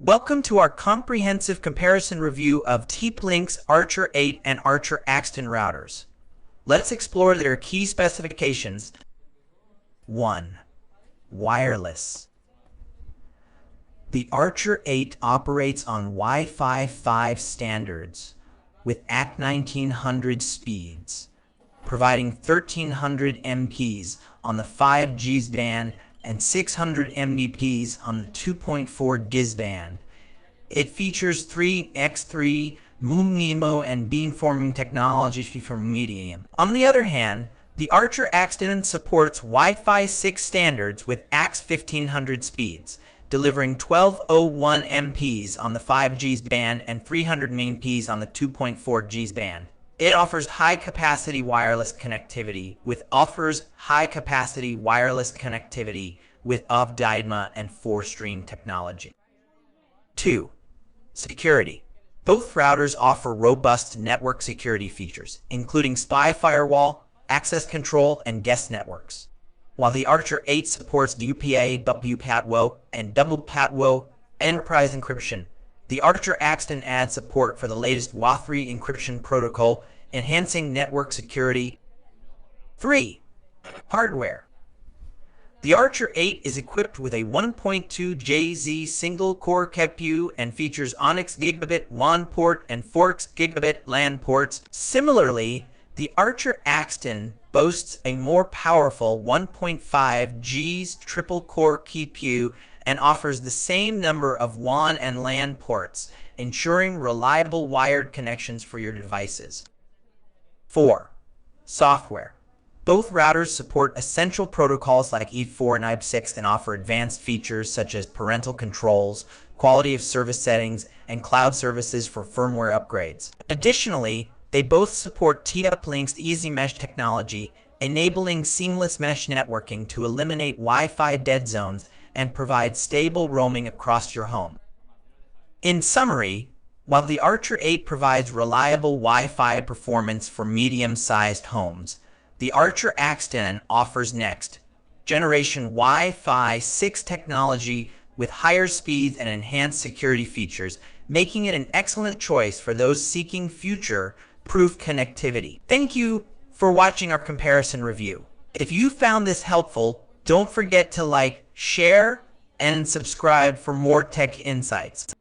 Welcome to our comprehensive comparison review of TP-Link's Archer 8 and Archer AX10 routers. Let's explore their key specifications. 1. Wireless. The Archer 8 operates on Wi-Fi 5 standards with AX1900 speeds, providing 1300 Mbps on the 5G band and 600 Mbps on the 2.4 GHz band. It features 3x3 MIMO and beamforming technology for medium. On the other hand, the Archer AX10 supports Wi-Fi 6 standards with AX1500 speeds, delivering 1201 Mbps on the 5G band and 300 Mbps on the 2.4 GHz band. It offers high-capacity wireless connectivity with OFDIDMA and 4-stream technology. 2. Security. Both routers offer robust network security features, including spy firewall, access control, and guest networks. While the Archer 8 supports UPA, WPATWO, and double PATWO enterprise encryption, the Archer AX10 adds support for the latest WA3 encryption protocol, enhancing network security. 3. Hardware. The Archer 8 is equipped with a 1.2 JZ single-core CPU and features Onyx Gigabit WAN port and Forks Gigabit LAN ports. Similarly, the Archer AX10 boasts a more powerful 1.5 GHz triple-core CPU and offers the same number of WAN and LAN ports, ensuring reliable wired connections for your devices. 4. Software. Both routers support essential protocols like E4 and IP6 and offer advanced features such as parental controls, quality of service settings, and cloud services for firmware upgrades. Additionally, they both support TP-Link's Easy Mesh technology, enabling seamless mesh networking to eliminate Wi-Fi dead zones and provide stable roaming across your home. In summary, while the Archer 8 provides reliable Wi-Fi performance for medium-sized homes, the Archer AX10 offers next-generation Wi-Fi 6 technology with higher speeds and enhanced security features, making it an excellent choice for those seeking future-proof connectivity. Thank you for watching our comparison review. If you found this helpful, don't forget to like, share, and subscribe for more tech insights.